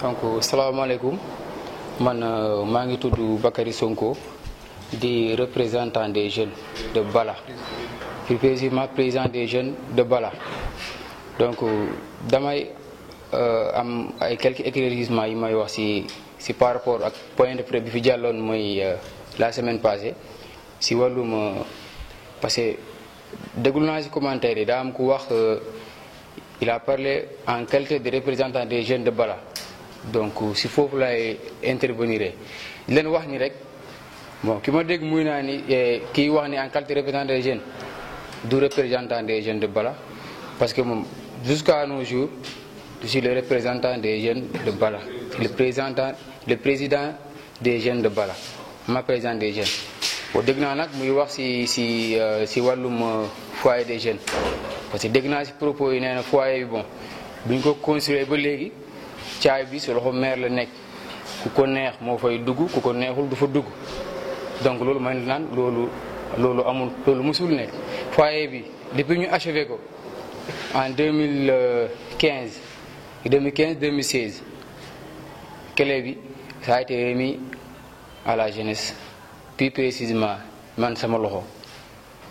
donc salaamaaleykum man maa ngi tudd Bakary Sonko di représentant des jeunes de Bala plus précisément président des jeunes de Bala donc damay am ay quelques éclaircissements yi may wax ci par rapport ak point de presse bi fi jàlloon mooy la semaine passée ci wàllum parce que déglu naa ci commentaire yi daa am ku wax il a parlé en qualité de représentant des jeunes de Bala donc si foofu laay intervenir leen wax ni rek bon ki ma dégg muy naa ni kii wax ni en qualité de représentant des jeunes du représentant des jeunes de Bala parce que moom jusqu'à nos jours je suis le représentant des jeunes de Bala le président des jeunes de Bala ma président des jeunes bon dégg naa nag muy wax si wàllum foyer des jeunes parce que dégg naa si propos yi nee na foyer bi bon bu ñu ko construire ba léegi caay bi su loxo maire la nekk ku ko neex moo fay dugg ku ko neexul du fa dugg donc loolu man naan loolu amul loolu musul nekk foyer bi depuis ñu achevé ko en 2015 2016 clé bi ça a été remis à la jeunesse plus précisément man sama loxo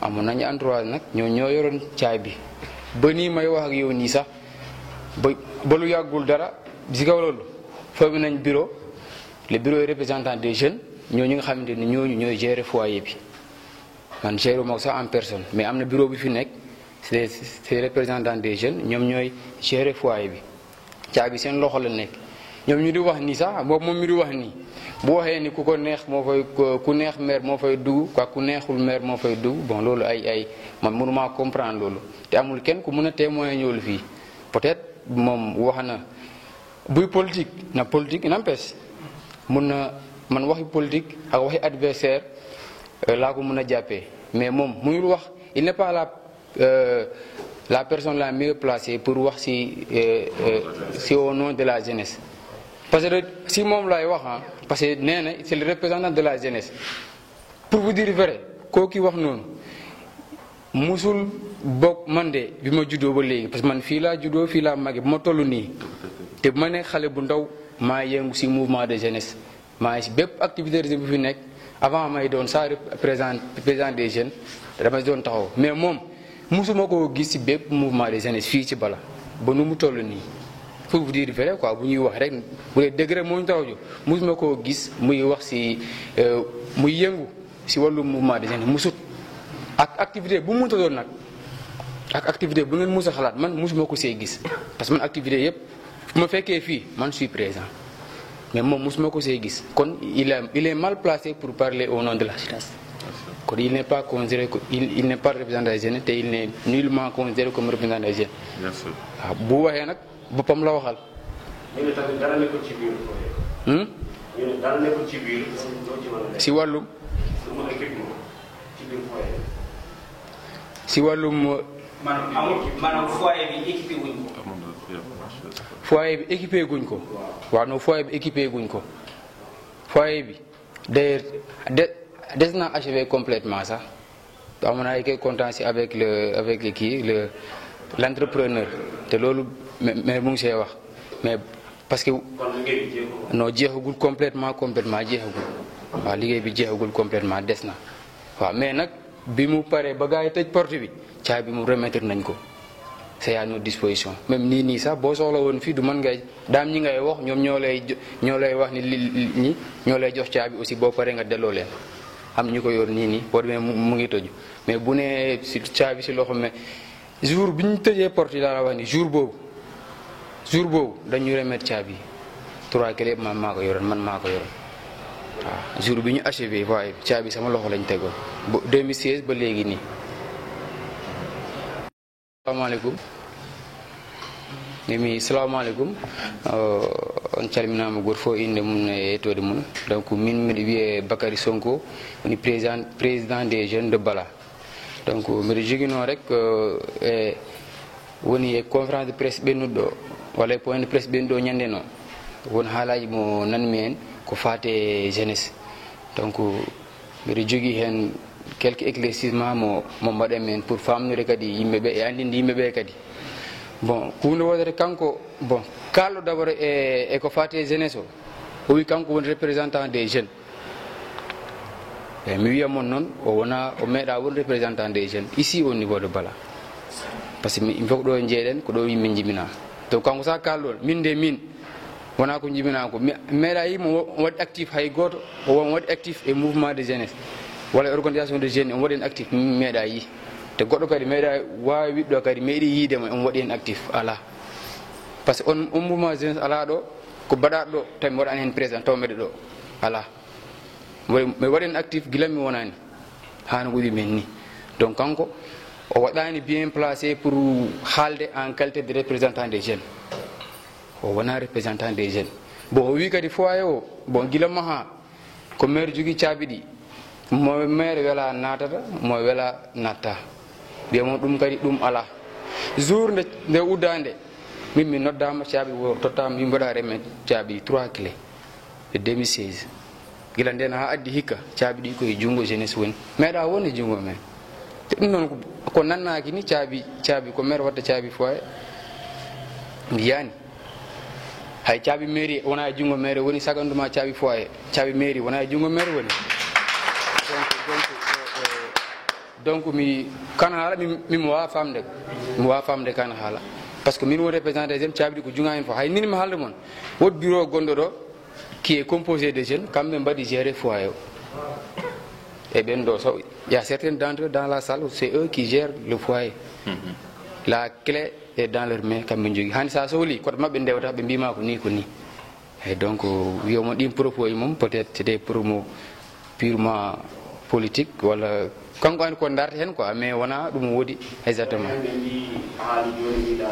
amoon nañu entourage nag ñoo yoroon caay bi ba nii may wax ak yow nii sax ba lu yàggul dara si kaw loolu foofu nañ bureau le bureau est représentant des jeunes ñooñu nga xamante ni ñooy gérer foyer bi man gérer moo sax en personne mais am na bureau bi fi nekk c'est représentant des jeunes ñoom ñooy gérer foyer bi caay bi seen loxo la nekk ñoom ñu di wax nii sax moom mi di wax nii bu waxee ni ku ko neex moo fay ku neex maire moo fay dugg quoi ku neexul maire moo fay dugg bon loolu ay man mënuma comprendre loolu te amul kenn ku mën a témoigner ñëwul fii peut-être moom wax na buy politique na politique n'empêche mun na man waxi politique ak waxi adversaire laa ko mën a jàppee mais moom mënul wax il n'est pas la personne la mieux placée pour wax si au nom de la jeunesse parce que si moom laay wax parce que nee na c'est le représentant de la jeunesse pour vous dire vrai kooku wax noonu musul bokk man de bi ma juddoo ba léegi parce que man fii laa juddoo fii laa màggee bu ma toll nii te bu ma nekk xale bu ndaw maa yëngu si mouvement de jeunesse maa ngi si bépp activité bu fi nekk avant may doon saa président des jeunes dama doon taxaw mais moom musuma koo gis si bépp mouvement de jeunesse fii ci Bala ba nu mu toll nii pour vous dire vrai quoi bu ñuy wax rek bu dee dëgg rek moo ñu taxaw jo musuma koo gis muy wax si muy yëngu si wàllu mouvement de jeunes musut ak activité bu mu mënta doon nag ak activité bu ngeen mus a xalaat man musuma ko see gis parce que man activité yëpp fu ma fekkee fii man suis présent mais moom musuma ko see gis kon il est mal placé pour parler au nom de la jeunesse kon il n'est pas considéré il n'est pas représentant des jeunes te il n'est nullement considéré comme représentant des jeunes. waaw bu waxee nag boppam la waxal. ñu ne tamit dara nekkul ci biir. ñu ne dara nekkul ci biir. si wàllum. si wàllum. maanaam foyer bi équipé wuñ ko. foyer bi équipé guñ ko. waaw non foyer bi équipé guñ ko. foyer bi d'ailleurs des na achevé complètement sax amoon naa ay contentieux avec le kii l'entrepreneur te loolu mais mu ngi see wax mais parce que. non jeexagul complètement jeexagul waaw liggéey bi jeexagul complètement des na waaw mais nag bi mu paree ba gars yi tëj porte bi caabi bi mu remettre nañ ko c'est à notre disposition même nii sax boo soxla woon fii du mën ngay daam ñi ngay wax ñoom ñoo lay wax ni ñi ñoo lay jox caabi aussi boo paree nga delloo leen am ñu ko yor nii boo demee mu ngi tëju mais bu nee si caabi si loxo mais jour bi ñu tëjee porte yi laa wax ni jour boobu dañu remettre caabi 3 clés man maa ko yoroon waaw jour bi ñu achevé waaye caabi sama loxo lañ tegoon ba 2016 ba léegi nii. salaamaaleykum on calminaama goto fof inde mum e yettode mum donc min miɗo wiye Bakary Sonko woni président des jeunes de Bala donc mbiɗo joguino rek woni e conférence de presse ɓennuɗo walla e point de presse ɓennuɗo ñande no won haalaji mo nanmi hen ko fate jeunesse donc mbiɗo jogui hen quelques éclaircissement mo mbaɗen hen pour famnude kadi yimɓeɓe e andinde yimɓeɓe kadi bon hunde wodere kanko bon kallo d'abord e ko fati jeunesse o wi kanko woni représentant des jeunes mi wiya mon noon o wona o meeɗa won représentant des jeunes ici au niveau de Bala par ce que il faut ko ɗo jeeɗen ko ɗo min jibina donc kanko sa kalɗon min de min wona ko jibina ko meeɗa yimo waɗi actif hay goto o waɗi actif e mouvement de jeunesse walla organisation de jeunes on waɗi hen actif min meeɗa yi te goɗɗo kadi meeɗa wawi wiɗɗo kadi meeɗi yiidema on waɗi hen actif ala par ce que on mouvement de jeunesse ala ɗo ko mbaɗaɗo ɗo tawi mi waɗani hen présent taw mbeɗe ɗo ala mi waɗi hen actif guila mi wonani hano ɓuuri men ni donc kanko o waɗani bien placé pour haalde en qualité de représentant des jeunes o wona représentant des jeunes bon o wi kadi foyer o bon guila maha ko maire jogui caabi ɗi mo maire wela natata mo wela natta mbiyamo ɗum kadi ɗum ala jour nde uddande min mi noddama caabi o tottama min mbaɗa remen caabi 3 clés e 2016 gila nden ha addi hikka caabi ɗi koye junngo jeunesse woni meeɗa wonde junngo men te ɗum noon ko nannaki ni caabi ko maire watta caabi foyer mbiyani hay caabi mairie wona e junngo maire woni saganduma caabi foyer caabi mairie wona e junngo maire woni donc mi kana haala mi wawa famde kana haala par ce que min woni représentant des jeunes caabi ɗi ko junga hen fof hay min mi haalde moon woɗ bureau gonɗo ɗo qui est composé de jeunes kamɓe mbaɗi gérer foyer o et ɓen ɗo so il y a certains d'entre eux dans la salle c'est eux qui gèrent le foyer la clé est dans leur main kamɓe jogui hani sa sohli koto mabɓe ndewata ɓe mbima ko ni et donc wiyoma ɗin propos mum peut être c'était promo purement politique walla kanko ani ko darta hen quoi mais wona ɗum woodi exactement haali joni mbiɗa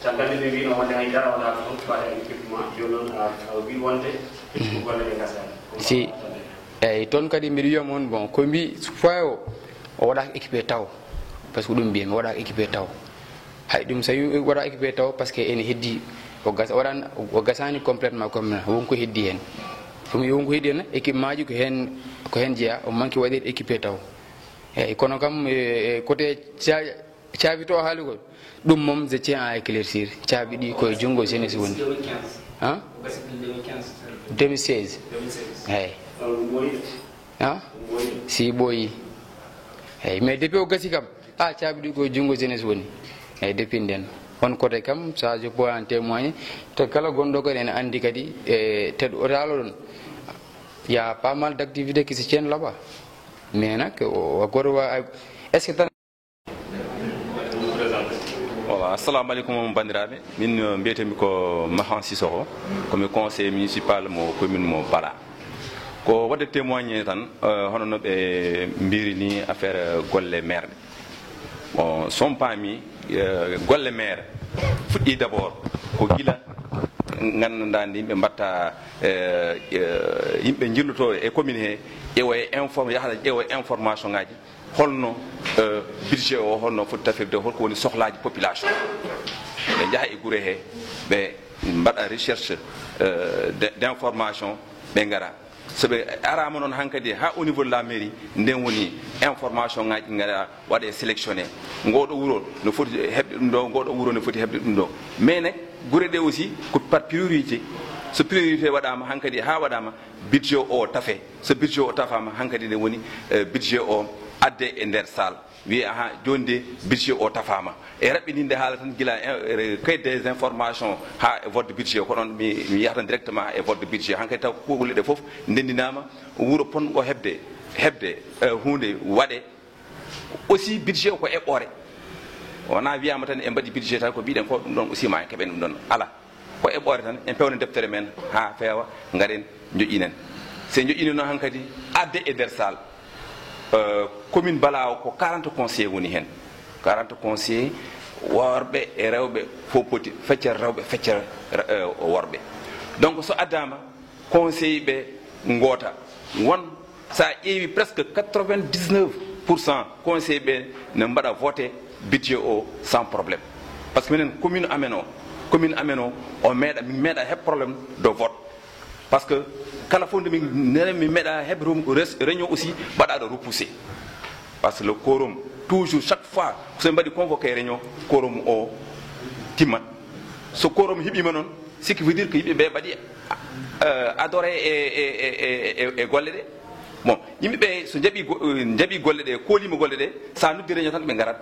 caggal ɓe mbino wonde haydara wona ko faɗa équipement joni noon a wi wonde golle ɗe gasani si eyyi toon kadi mbiɗa wiya moon bon ko mbi foyer o waɗaka équipé taw par ce que ɗum mbiya mi waɗaka équipé taw hay ɗum so wi waɗa équipé taw par ce que ene heddi o gasani complètement comme wonko heddi hen ɗum wonko heddi hen équipement ji ko hen jeeya o manque waɗede équipé taw eyyi kono kam côté caabi to haali ko ɗum moom je tiens à éclaircir caabi ɗi koye junngo jeunesse woni 2016 eyyi si ɓooyi eyyi mais depuis o gasi kam caabi ɗi koye junngo jeunesse woni eyyi depuis nden on côté kam ça je peux en témoigner te kala gonɗo kadi ene anndi kadi e teɗotalo ɗon y a pas mal d'activités qui se tiennent là-bas mais nak goto est ce que tan assalamu aleykum bandiraɓe min mbiyetemi ko Mahan Sissoko komi conseil municipal mo commune mo Bala ko wadde témoigné tan hono no ɓe mbiri ni affaire golle maire ɗe bon son paami golle maire fuɗɗi d' abord ko gila gandanɗa nde yimɓe mbatta yimɓe jilluto e commune he yahata ƴeewa information ngaji holno budget o holno foti tafirde holko woni sohlaji population ɓe jaaha e guure he ɓe mbaɗa recherche d' information ɓe gara soɓe arama noon hankkadi ha au niveau de la mairie nden woni information ngaji gara waɗe sélectionné ngoɗo wuuro no foti heɓde ɗum ɗo ngoɗo wuuro no foti heɓde ɗum ɗo mais nek guure ɗe aussi ko par priorité so priorité waɗama hankkadi ha waɗama budget o tafe so budget o tafama hankkadi nde woni budget o adde e nder salle wiye aha joni de budget o tafama e raɓɓininde haala tan guila kayit des informations ha e vote budget ko ɗon mi yahata directement e vote budget hankkadi taw kuuɓole ɗe foof ndendinama wuuro ponɗo hebde hunde waɗe aussi budget ko eɓɓore wona wiyama tan e mbaɗi budget tan ko mbiɗen ko ɗum ɗon aussi ma keɓen ɗum ɗon ala ko eɓɓore tan en pewne deftere men ha feewa garen joƴƴinen se joƴƴini noon hankkadi adde e nder salle commune Bala o ko 40 conseillers woni hen 40 conseillers worɓe e rewɓe fof poti feccere rewɓe feccere worɓe donc so addama conseil ɓe goota won sa ƴeewi presque 99% conseil ɓe ne mbaɗa voté budget o sans problème par ce que minen commune amen o min meeɗa heb probléme de vote par ce que kala fof nde mi meeɗa heb réunion aussi mbaɗaɗo repoussé par ce que le quorum toujours chaque fois so mbaɗi convoqué réunion quorum o timmat so quorum heeɓima noon ce qui veut dire que yimɓe ɓe mbaɗi adoré e golle ɗe bon yimɓe ɓe so jaaɓi golle ɗe koolima golle ɗe sa noddi réunion tan ɓe garat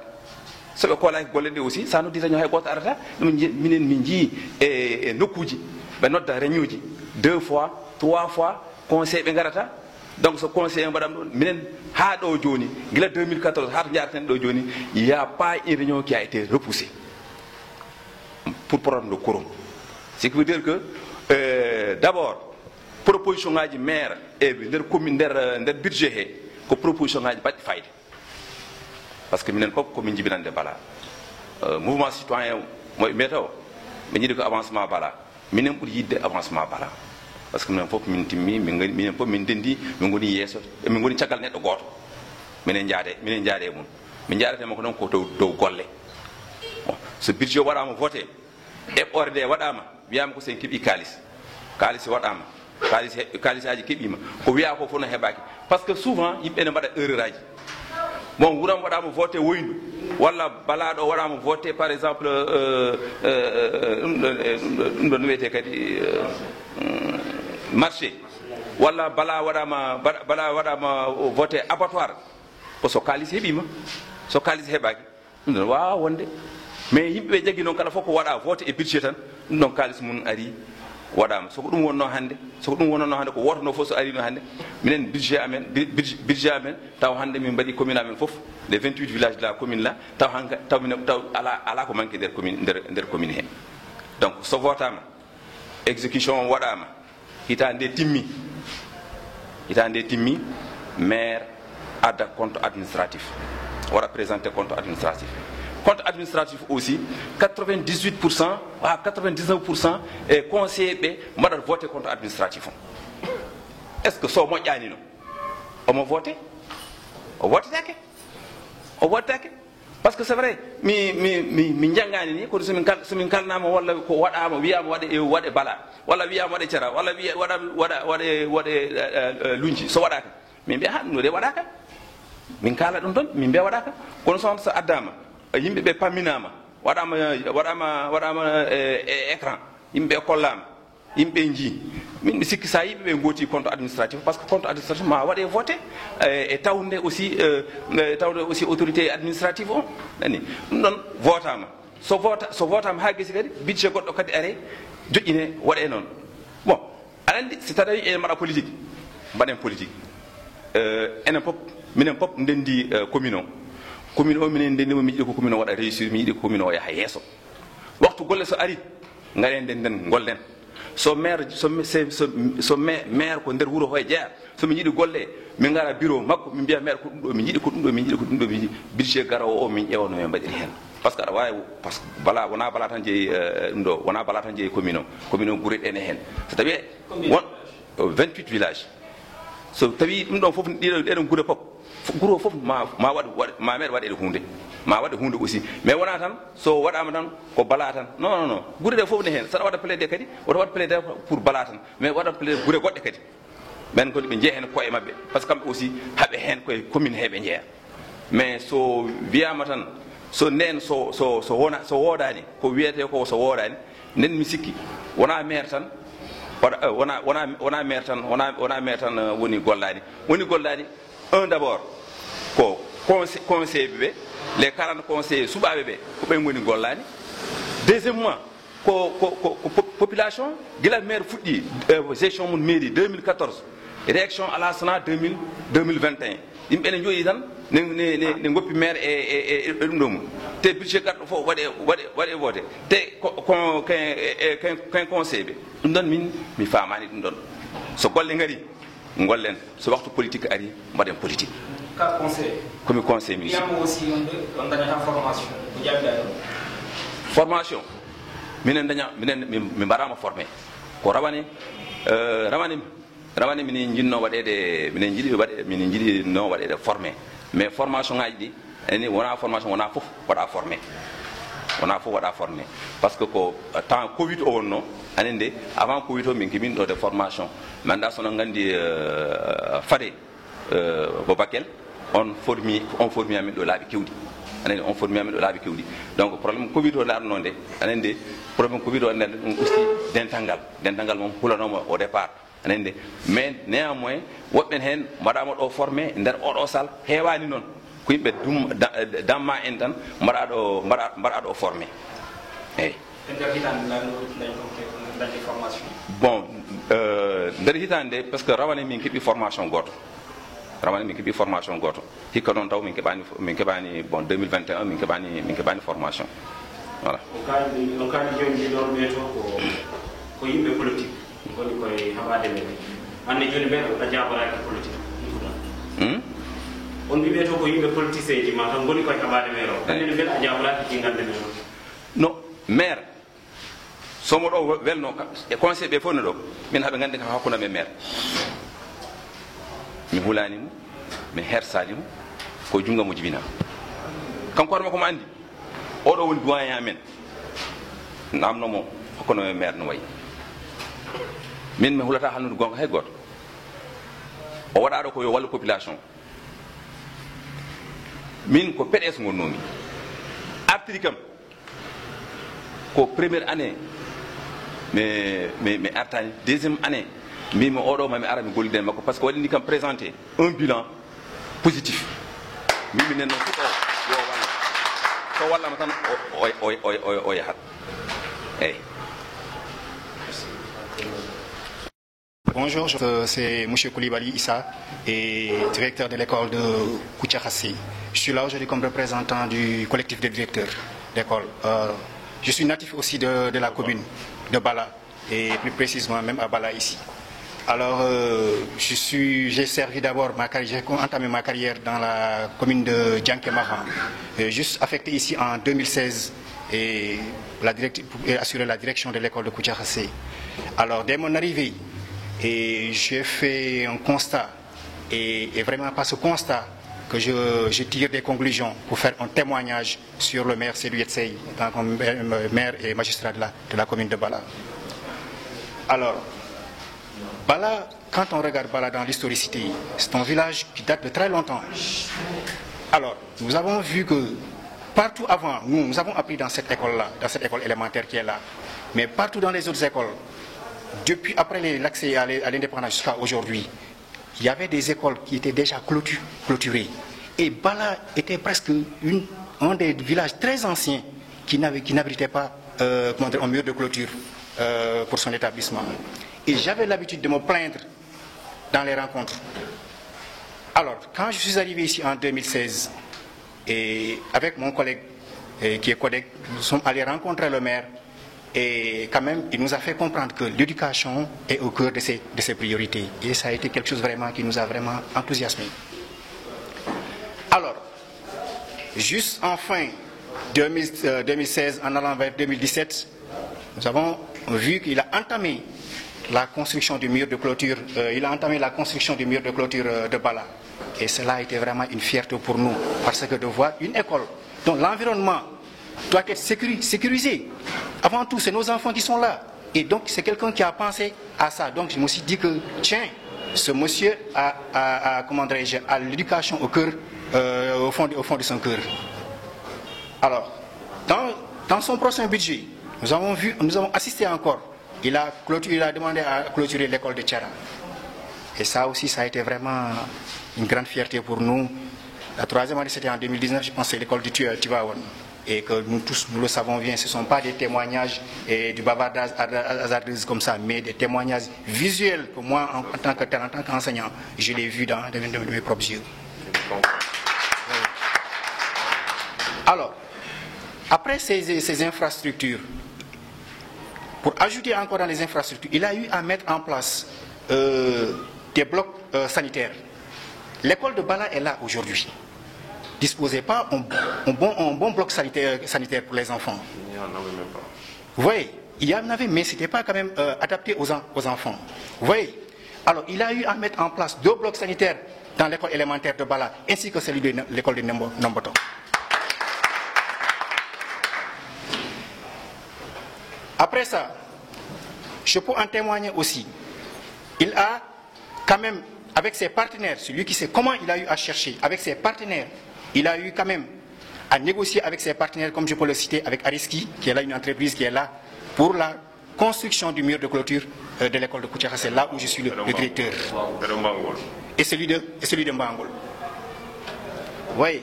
soɓe koolaki golle ɗe aussi sa noddi réunion hay goto arata ɗum minen min jii e nokkuji ɓe nodda réunion ji 2 fois 3 fois conseil ɓe garata donc so conseil mbaɗam ɗon minen ha ɗo joni gila 2014 ha to jaraten ɗo joni il y a pas une réunion qui a été repoussée pour problème de quorum ce qui veut dire que d'abord proposition ngaji maire e nder commune nder budget he ko proposition ngaji baɗɗi fayde par ce que minen fof komin jibinande Bala mouvement citoyen moye mbiyata o ɓe jiiɗi ko avancement Bala minen ɓuuri yidde avancement Bala par ce que minen fof min timmi minen fof min dendi min goni yeeso min goni caggal neɗɗo goto minen jaade e mum min jaadatema ko noon ko dow golle bon so budget waɗama voté eɓɓore nde waɗama wiyama ko sen keeɓi kalis waɗama kalisaji keeɓima ko wiya ko fof no heɓaki par ce que souvent yimɓe ne mbaɗa erreur aji bon wuram waɗama voté woyndu walla balaɗo waɗama voté par exemple ɗum ɗo no wiyete kadi marché walla bala waɗama voté abattoir ko so kalis heeɓima so kalis heɓaki ɗum ɗon wawa wonde mais yimɓeɓe jagui noon kala fof ko waɗa voté e budget tan ɗum ɗon kalis mum ari waɗama soko ɗum wonno hannde ko wotono fof so arino hannde minen budget amen taw hannde min mbaɗi commune amen fof les 28 villages de la commune là taw ala ko manque nder commune he donc so votama exécution waɗama hitande timmi maire adda compte administratif waɗa présenté compte administratif aussi 98% à 99% et conseillers ɓe mbaɗat voté compte administratif o est ce que so moƴƴani no omo voté o votetake par ce que c'est vrai mi janggani ni kono somin kalnama walla ko waɗama wiyama waɗe bala walla wiyama waɗe cara walla waɗe lunci so waɗaka min mbiya ha ɗum ɗo de waɗaka min kala ɗum ɗon min mbiya waɗaka kono so addama yimɓe ɓe pamminama waɗama écran yimɓe ɓe kollama yimɓe jii min mi sikki sa yimɓe ɓe gooti compte administratif par ce que compte administratif ma waɗe voté e tawde aussi autorité administrative o nani ɗum ɗon votama so votama ha guesi kadi budget goɗɗo kadi are joƴƴine waɗe noon bon aɗa andi si tawi ene mbaɗa politique mbaɗen politique enen pop minen pop ndendi commune o minen ndendimo mi yiɗi ko commune o waɗa réussir mi yiɗi ko commune o yaha yeeso waktu golle so ari garen nden gollen so maire ko nder wuuro hoye jeeya somi yiɗi golle min gara bureau makko min mbiya maire ko ɗum ɗo min yiɗi ko ɗum ɗo min yiɗi budget garowo o min ƴeewano men mbaɗiri hen par ce que aɗa wawi par ce que bala wona bala tan jeeyi ɗum ɗo wona bala tan jeeyi commune o guureɗen e hen so tawi won 28 villages so tawi ɗum ɗon foof ɗeɗon guure fof guro fof ma meeɗa waɗede hunde ma waɗe hunde aussi mais wona tan so waɗama tan ko bala tan non gure ɗe fof ne hen saɗa waɗa plaidé kadi woto waɗa plaidé pour bala tan mais waɗa plaidé gure goɗɗe kadi ɓen kadi ɓe jeeya hen koye mabɓe par ce que kamɓe aussi haaɓe hen koye commune heɓe jeeya mais so wiyama tan so nden so wodani ko wiyete ko so wodani nden mi sikki wona maire tan wona maire tan woni gollani un d'abord ko conseil ɓe les 40 conseillers suɓaɓe ɓe ko ɓen goni gollani deuxièmement ko population gila maire fuɗɗi gestion mum mairie 2014 réaction à la SONA 2021 yimɓe ne jooɗi tan ne goppi maire e ɗum ɗo mum te budget garɗo fof waɗe voté te ken conseil ɓe ɗum ɗon mi famani ɗum ɗon so golle gari gollen so waktu politique ari mbaɗen politique ka conseil komi conseil municipal yamo aussi on dañata formation ko jaɓɗa ɗon formation minen mi mbaɗama formé ko rawani minen jinno waɗede minen jiɗino waɗede formé mais formation ngaji ɗi ani wona formation wona fof waɗa formé par ce que ko temps covid o wonno anende avant covid o min kemin ɗo de formation manda sono gandi fade bo bakel on formi amin ɗo laaɓi kewɗi anen on formi amen laabi kewɗi donc probléme covid o larnode anen de probléme covid o nden ɗum usti dental mom hulanoma au départ anen de mais néanmoins woɓɓen hen mbaɗama ɗo formé nder oɗo sal heewani noon ko yimɓe damma en tan mbaɗa ɗo formé eyyi bon nder hitande parce que rawane min keeɓi formation goto hikka noon taw min keɓani bon 2021 min keɓani formation voilà on kaali joni ɗiɗon ɓe to ko yimɓe politique goni koye haɓade men anne joni ɓeɗo a jabaraki politique on mbiɓe to ko yimɓe politicien ji ma tan goni koye haɓade men o annene mbeɗa a jabaraki jingande men o non maire somo ɗo welno e conseil ɓe fof ne ɗo min haɓe gandi kam hakkude men maire mi hulanimo mi hersanimo ko junga mo jibina kanko hoorema komo andi oɗo woni doyen amen namnomo hakkude men maire no wayi min mi hulata halnude gonga hay goto o waɗa ɗo ko yo wallu population min ko PDS gonnomi artiri kam ko première année mi artani deuxième année mbimi oɗo mami ara mi golliden makko par ce que waɗini kam présenté un bilan positif mbimi nen noon fuɗɗo yo walla so wallama tan o yahat eyyi. Bonjour, c'est M. Koulibaly Issa, et directeur de l'école de Koutiakhassé. Je suis là aujourd'hui comme représentant du collectif des directeurs d'école. Je suis natif aussi de la commune de Bala, et plus précisément même à Bala ici. Alors, j'ai servi d'abord j'ai entamé ma carrière dans la commune de Djankémaran, juste affecté ici en 2016 et pour assurer la direction de l'école de Koutiakhassé. Alors, dès mon arrivée, j'ai fait un constat, et vraiment par ce constat que je tire des conclusions pour faire un témoignage sur le maire Seydou Yetsey, comme maire et magistrat de la commune de Bala. Alors, Bala, quand on regarde Bala dans l'historicité, c'est un village qui date de très longtemps. Alors, nous avons vu que partout avant, nous avons appris dans cette école-là, dans cette école élémentaire qui est là, mais partout dans les autres écoles, depuis après l'accès à l'indépendance jusqu'à aujourd'hui, il y avait des écoles qui étaient déjà clôturées. Et Bala était presque un des villages très anciens qui n'abritait pas un mur de clôture pour son établissement. Et j'avais l'habitude de me plaindre dans les rencontres. Alors, quand je suis arrivé ici en 2016, et avec mon collègue qui est Codec, nous sommes allés rencontrer le maire. Et quand même, il nous a fait comprendre que l'éducation est au cœur de ses priorités. Et ça a été quelque chose vraiment qui nous a vraiment enthousiasmés. Alors, juste en fin 2016, en allant vers 2017, nous avons vu qu'il a entamé la construction du mur de clôture. Il a entamé la construction du mur de clôture de Bala. Et cela a été vraiment une fierté pour nous, parce que de voir une école dont l'environnement doit être sécurisé. Avant tout, c'est nos enfants qui sont là. Et donc, c'est quelqu'un qui a pensé à ça. Donc, je me suis dit que, tiens, ce monsieur a l'éducation au cœur, au fond de son cœur. Alors, dans son prochain budget, nous avons assisté encore. Il a demandé à clôturer l'école de Tchara. Et ça aussi, ça a été vraiment une grande fierté pour nous. La troisième année, c'était en 2019, je pense, c'est l'école de Tivaouane. Et que nous tous, nous le savons bien, ce ne sont pas des témoignages et du bavardage hasardeux comme ça, mais des témoignages visuels que moi, en tant qu'enseignant, je l'ai vu dans mes propres yeux. Alors, après ces infrastructures, pour ajouter encore dans les infrastructures, il a eu à mettre en place des blocs sanitaires. L'école de Bala est là aujourd'hui. Disposait pas un bon bloc sanitaire pour les enfants. Il n'y en avait même pas. Vous voyez, il y en avait, mais ce n'était pas quand même adapté aux enfants. Vous voyez, alors il a eu à mettre en place 2 blocs sanitaires dans l'école élémentaire de Bala, ainsi que celui de l'école de Nomboto. Après ça, je peux en témoigner aussi. Il a quand même, avec ses partenaires, celui qui sait comment il a eu à chercher, avec ses partenaires, il a eu quand même à négocier avec ses partenaires, comme je peux le citer, avec Ariski, qui est là, une entreprise qui est là, pour la construction du mur de clôture de l'école de Koutiakhassé, là où je suis le directeur. Et celui de Mbangol. Oui.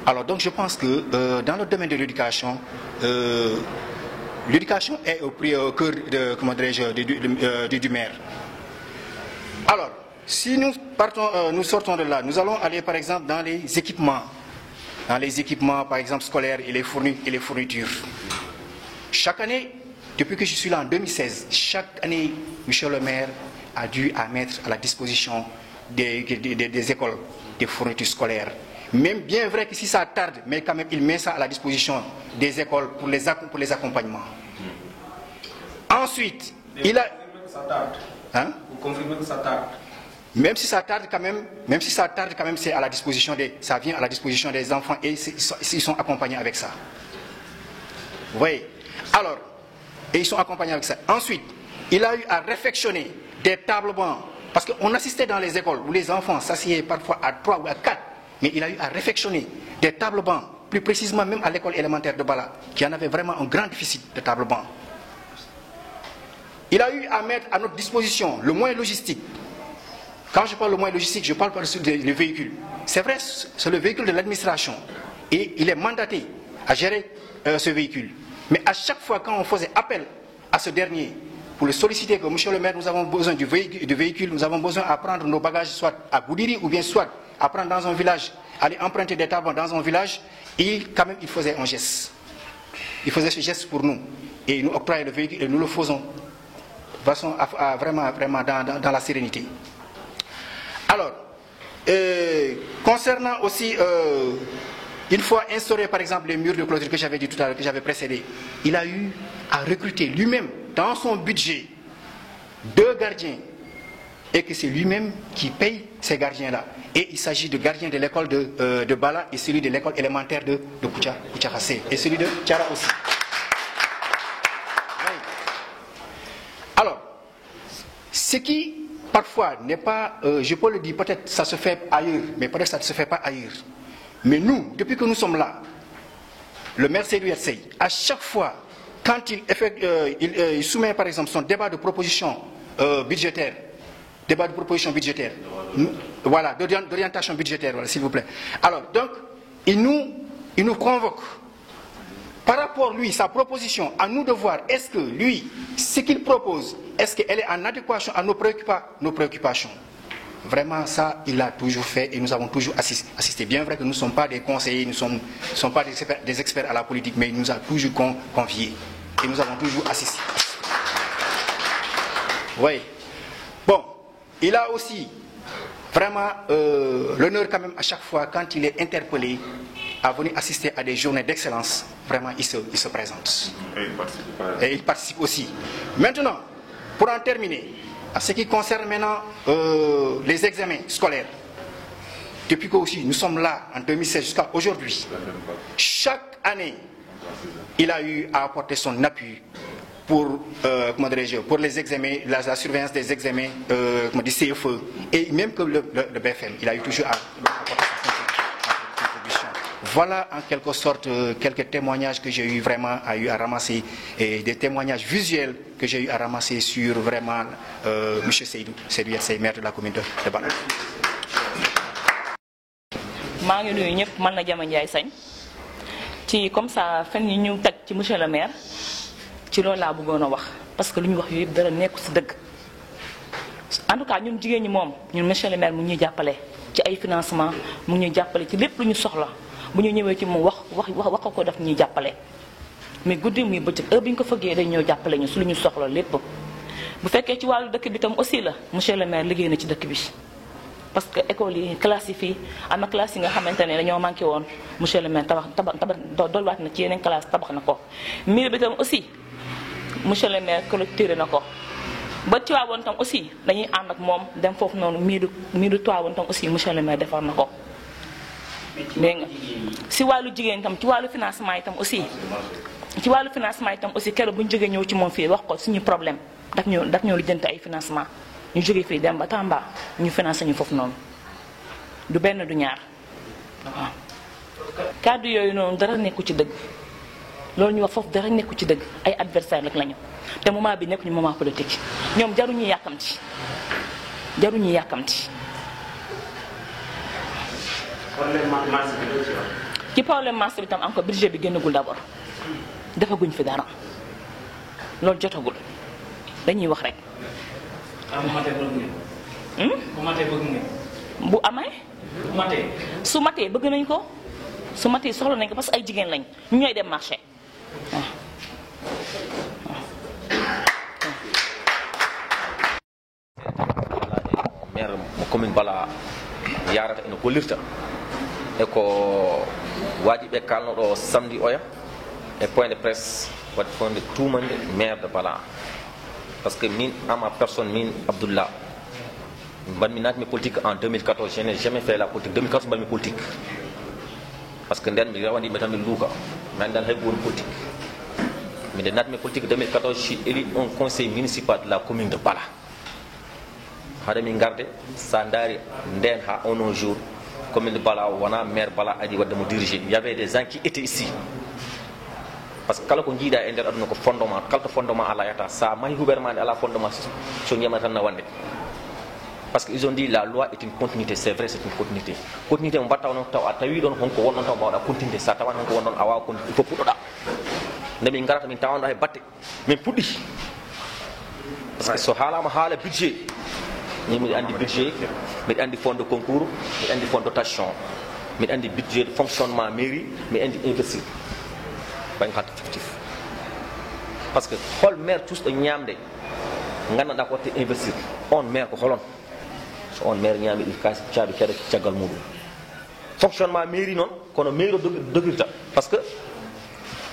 Alors, donc, je pense que dans le domaine de l'éducation, l'éducation est au cœur de, comment dirais-je, du maire. Alors, si nous partons, nous sortons de là, nous allons aller, par exemple, dans les équipements. Dans les équipements, par exemple, scolaires et les fournitures. Chaque année, depuis que je suis là en 2016, chaque année, Michel le maire a dû mettre à la disposition des écoles des fournitures scolaires. Même bien vrai que si ça tarde, mais quand même, il met ça à la disposition des écoles pour les accompagnements. Ensuite, il a... Hein? Vous confirmez que ça tarde? Même si ça tarde quand même, c'est à la disposition ça vient à la disposition des enfants et ils sont accompagnés avec ça. Vous voyez? Alors, et ils sont accompagnés avec ça. Ensuite, il a eu à réfectionner des tables bancs. Parce qu'on assistait dans les écoles où les enfants s'assiedent parfois à 3 ou à 4. Mais il a eu à réfectionner des tables bancs. Plus précisément même à l'école élémentaire de Bala, qui en avait vraiment un grand déficit de tables bancs. Il a eu à mettre à notre disposition le moyen logistique. Quand je parle de moyen logistique, je parle par-dessus les véhicules. C'est vrai, c'est le véhicule de l'administration. Et il est mandaté à gérer ce véhicule. Mais à chaque fois quand on faisait appel à ce dernier, pour le solliciter que monsieur le maire, nous avons besoin du véhicule, nous avons besoin à prendre nos bagages soit à Goudiri ou bien soit à prendre dans un village, aller emprunter des tables dans un village, il faisait un geste. Il faisait ce geste pour nous. Et il nous octroyait le véhicule et nous le faisons de façon vraiment dans la sérénité. Alors, concernant aussi, une fois instauré par exemple les murs de clôture que j'avais dit tout à l'heure, que j'avais précédé, il a eu à recruter lui-même dans son budget 2 gardiens et que c'est lui-même qui paye ces gardiens-là. Et il s'agit de gardiens de l'école de Bala et celui de l'école élémentaire de Koutiakhassé et celui de Tiara aussi. Oui. Alors, ce qui parfois n'est pas, je peux le dire, peut-être ça se fait ailleurs, mais peut-être ça ne se fait pas ailleurs. Mais nous, depuis que nous sommes là, le maire Seydou Yatsey, à chaque fois, quand il soumet par exemple son débat de proposition budgétaire, voilà, d'orientation budgétaire, voilà, s'il vous plaît. Alors, donc, il nous convoque. Par rapport, lui, sa proposition, à nous de voir, est-ce que lui, ce qu'il propose, est-ce qu'elle est en adéquation à nos préoccupations? Vraiment, ça, il l'a toujours fait et nous avons toujours assisté. Bien vrai que nous ne sommes pas des conseillers, nous ne sommes pas des experts à la politique, mais il nous a toujours conviés et nous avons toujours assisté. Oui. Bon, il a aussi vraiment l'honneur quand même à chaque fois, quand il est interpellé, à venir assister à des journées d'excellence. Vraiment, il se présente. Et il participe aussi. Maintenant, pour en terminer, à ce qui concerne maintenant les examens scolaires, depuis que aussi nous sommes là en 2016 jusqu'à aujourd'hui, chaque année, il a eu à apporter son appui pour, pour les examens, la surveillance des examens du CFE et même que le BFM. Il a eu toujours à apporter son contribution. Voilà en quelque sorte quelques témoignages que j'ai eu vraiment à ramasser et des témoignages visuels que j'ai eu à ramasser sur vraiment M. Seydou Yatsey, maire de la commune de Bala. maa ngi nuyu ñëpp man la Jama Ndiaye Sagne ci comme ça fen yi ñu teg ci monsieur le maire ci loolu laa bëggoon a wax parce que lu ñu wax yëpp dara nekku si dëgg en tout cas ñun jigéen ñi moom ñun monsieur le maire mu ñuy jàppale ci ay financement mu ñuy jàppale ci lépp lu ñu soxla bu ñu ñëwee ci moom wax ko def ñuy jàppale mais guddi muy bëccëg heure bi ñu ko fëggee dañ ñëw jàppale ñu su lu ñu soxla lépp bu fekkee ci wàllu dëkk bi tam aussi la monsieur le maire liggéey na ci dëkk bi parce que école yi classe yi fii am na classe yi nga xamante ne dañoo manqué woon monsieur le maire tabax dolwaat na ci yeneen classe tabax na ko mur bi tam aussi monsieur le maire clôturé na ko ba Tivaouane tam aussi dañuy ànd ak moom dem foofu noonu miiru Tivaouane tam aussi monsieur le maire defar na ko dégg nga si wàllu jigéen tam ci wàllu financement itam aussi keroog bu ñu jógee ñëw ci moom fii wax ko suñu problème daf ñoo lijjanti ay financement ñu jógee fii dem ba Tamba ñu financé ñu foofu noonu du benn du ñaar waaw. kàddu yooyu noonu dara nekku ci dëgg loolu ñu wax foofu dara nekku ci dëgg ay adversaire rek lañu te moment bi nekkuñu moment politique ñoom jaruñu yàkkamti jaruñu yàkkamti. problème marché bi doo ci wax. ci problème marché bi tam encore budget bi génnagul d'abord defaguñ fi dara loolu jotagul dañuy wax rek. bu amee. su matee bëgg nañ ko su matee soxla nañ ko parce que ay jigéen lañ ñu ñooy dem marché waaw. maire mo commune Bala yarata ene gollirta e ko wajiɓe kalnoɗo samedi oya e point de presse waɗi fonde tumande maire de Bala parce que min ama personne min Abdoullah mbanmi natmi politique en 2014 je n'ai jamais fait la politique 2014 mbanmi politique parce que nden mi rawani yimɓe tan mi luuka mi anndani hay ko woni politique minde natmi politique 2014 je suis élu un conseil municipal de la commune de Bala haɗa min garde sa daari nden ha un jour commune de Bala wona maire Bala adi wadde mo dirigé il y avait des gens qui étaient ici par ce que kala ko jiiɗa e nder aduna ko fondement kala to fondement ala yata sa mahi huɓere ma nde ala fondement so ñamata tan na wande parce que ils ont dit la loi est une continuité c'est vrai c'est une continuité continuité mo mbatta noon taw a tawi ɗon honko wonɗon taw mbawɗa continuité sa tawan honko wonɗon a wawa continuité il faut puɗɗoɗa nde min garata min tawanɗo hay batte min puɗɗi par ce que so haalama haala budget ni miɗa andi budget miɗa andi fond de concours miɗa andi fond dotation miɗa andi budget de fonctionnement mairie miɗa andi investir ɓay halta fictif par ce que hol maire cusɗo ñamde gandanɗa ko watte investir on maire ko holon so on maire ñaami ɗi kasi caabi kede caggal muɗum fonctionnement mairie noon kono mairie o dogirta par ce que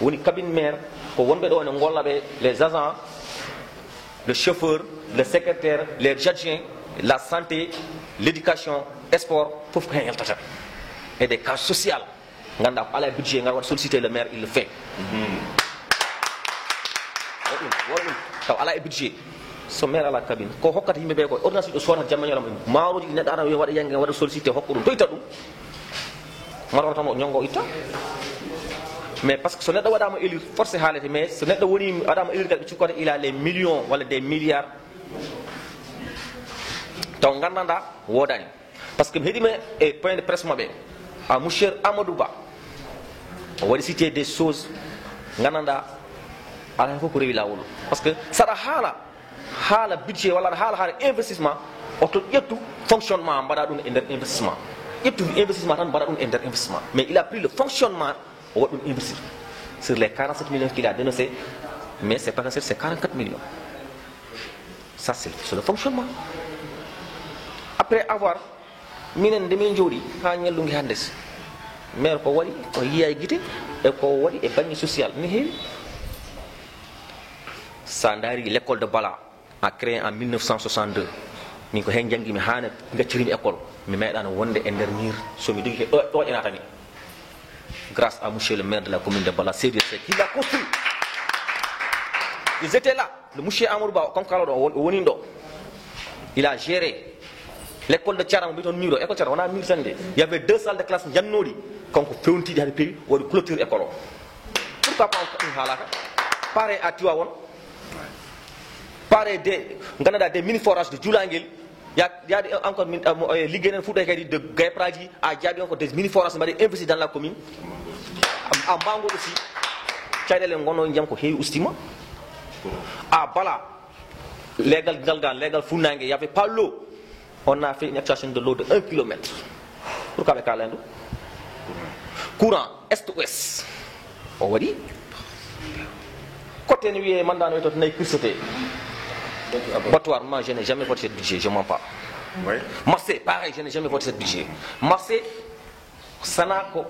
woni cabine maire ko wonɓe ɗo ne golla ɓe les agents le chauffeur le secrétaire les adjoints la santé l'éducation sport fof ko hen yaltata et des cas social ganduɗa ko ala e budget ngar waɗa sollicité le maire il le fait woɗum taw ala e budget so maire ala cabine ko hokkata yimɓeɓe ko ordonnance ɗo sodata jammañolam maaroji ɗi neɗɗo ara waɗa yangue waɗa sollicité hokka ɗum toyta ɗum maɗa tan o ñongo itta mais par ce que so neɗɗo waɗama élire forcé haalete mais so neɗɗo woni waɗama élire kadi ɓe cikkata il a les millions walla des milliards taw gandanda wodani par ce que mi heeɗima e point de presse maɓe a monsieur Amadou Ba o waɗi cité des choses gandanda ala fof ko rewi lawol par ce que saɗa haala budget walla aɗa haala investissement oto ƴettu fonctionnement mbaɗa ɗum e nder investissement ƴettu investissement tan mbaɗa ɗum e nder investissement mais il a pris le fonctionnement o waɗi ɗum investir sur les 47 millions qu'il a dénoncé mais c'est pas que c'est 44 millions ça c'est le fonctionnement après avoir minen nde min jooɗi ha ñallungi handes maire ko waɗi o yiya e guite e ko waɗi e banggue social ne heewi sa daari l'école de Bala a créé en 1962 min ko hen janggimi hane gaccirimi école mi meeɗano wonde e nder mur somi dogi ɗo enatami grâce à monsieur le maire de la commune de Bala Seydou Seck qui l'a construit ils étaient là le monsieur Amadou Ba comme kala ɗo o woni ɗo il a géré l'école de Thiaram mbiton mur o école Thiaram wona mur tan de il y avait 2 salles de classe jannoɗi kanko fewntiɗi haade peewi waɗi clôture école o pourquoi pas ɗum haalaka pareil à Tivaouane pareil de gandanɗa des mini forage de Djoulaguel yaadi encore liggey nen fuɗɗo kadi de gaypraji a jaabi on ko des mini forage mbaɗi investi dans la commune a mbango aussi caɗele gonno jaam ko heewi ustima a Bala légal galgal légal funnague y avait pas l'eau on a fait une extraction de l'eau de 1 kilomètre pourquoi ɓe kala hen ɗum courant est ouest o waɗi côté ne wiye mandano wiye to nayi kirsote battoir moi je n'ai jamais voté ce budget je mens pas Marseille pareil je n'ai jamais voté ce budget Marseille sana ko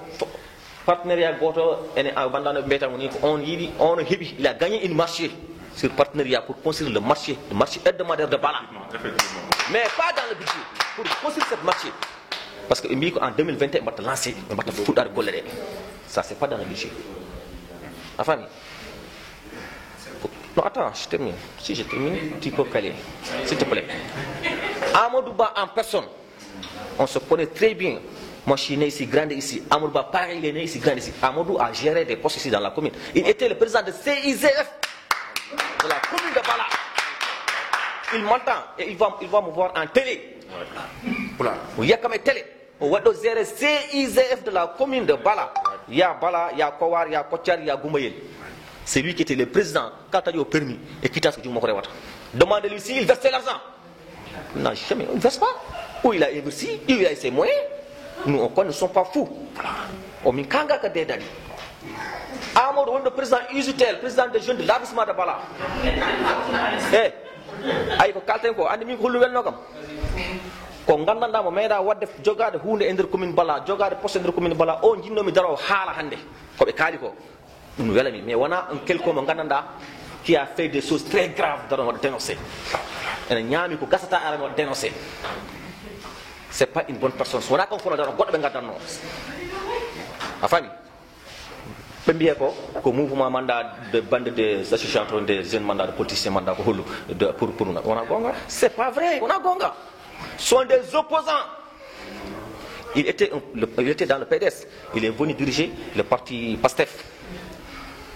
partenariat goto ene bandano mbiyatamo ni ko on yiiɗi on heeɓi il a gagné une marché sur partenariat pour construire le marché hebdomadaire de Bala mais pas dans le budget pour construire cette marché parce que ɓe mbi ko en 2021 mbatta lancé ɓe mbatta fuɗɗade golle ɗe ça c'est pas dans le budget a fami non attends je termine si je termine tu peux caler s'il te plaît Amadou Ba en personne on se connaît très bien Moi, je suis né ici, grandi ici. Amadou pareil, il est né ici, grandi ici. Amadou a géré des postes ici dans la commune. Il était le président de CIZF de la commune de Bala. Il m'entend et il va me voir en télé. Il y a comme télé. On va gérer CIZF de la commune de Bala. Il y a Bala, il y a Kowar, il y a Kotiar, il y a Goumayel. C'est lui qui était le président quand il a eu au permis et qui t'a ce que tu m'as fait. Demandez-lui s'il versait l'argent. Non, jamais, il ne verse pas. Où il a investi, il a ses moyens. Nous, ne sommes pas fous. On m'a kanga ka dedani. Amadou, le président Usutel, président des jeunes de l'arrondissement de Bala. Eh, aïe, ko kalten ko, andi mi ko hulwel nokam. Ko ngandanda mo meeda wadde jogade hunde e nder commune Bala, jogade poste e nder commune Bala, o jinnomi daro haala hande ko be kaali ko. Nous welami, mais wana un quelqu'un mo ngandanda qui a fait des choses très graves dans notre dénoncer. Et nyami ko gasata ara mo dénoncer. C'est pas une bonne personne. Wana ko fono daro goddo be ngadanno. Afani. Bembiye ko mouvement mandat de bande des associations des jeunes mandats de politiciens mandat ko holu pour nous. On a gonga. C'est pas vrai. On a gonga. Sont des opposants. Il était dans le PDS. Il est venu diriger le parti PASTEF.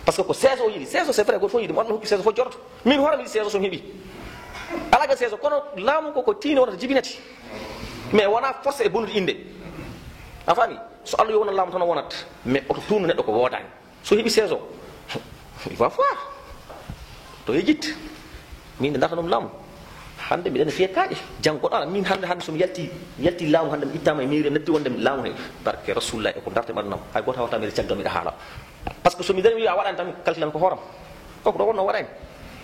Parce que 16 ans, c'est vrai, il faut dire, moi, 16 ans, mais nous avons 16 ans, alors que 16 ans, l'âme ko tini on jibinati. Mais on a force et bonne inde. Afani, so Allah yona lam tan wonat, mais auto tourne neddo ko wodani. So hebi 16 ans. Il va voir. To yejit. Min ndata dum lam. Hande mi den fiye kaaje jango dala min hande so mi yalti laamu hande mi ittama e mairie neddi wonde mi laamu he barke rasulullah e ko darte madnam ay goto hawta mi ciaggal mi da haala parce que so mi den wi a wadan tan calculan ko horam ko do wonno wadan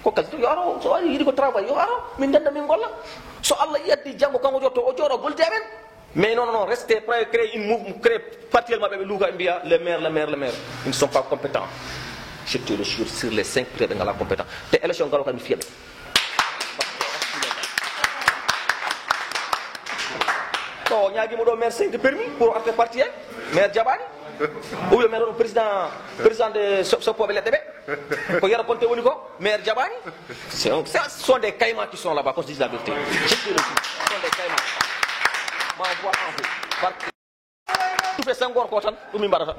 ko kalto yo aro so ari yidi ko travail yo aro min danda min golla so Allah yaddi jango kango jotto o joro golte men mais non restez prêt créer une mouvement créer partiellement be luga mbia le maire ils ne sont pas compétents je te le jure sur les 5 prêts ngala compétent te élection galo kan mi fiebe to ñaagi mo do maire 5 de permis pour arte parti maire Diabani ou le maire président de Sopobe Ledebe ko yara konté woni ko maire Diabani ce sont des caïmans qui sont là-bas qu'on se dise la vérité je te le dis ce sont des caïmans ma voix en vous parce que tout fait 5 ko tan dum mi mbarata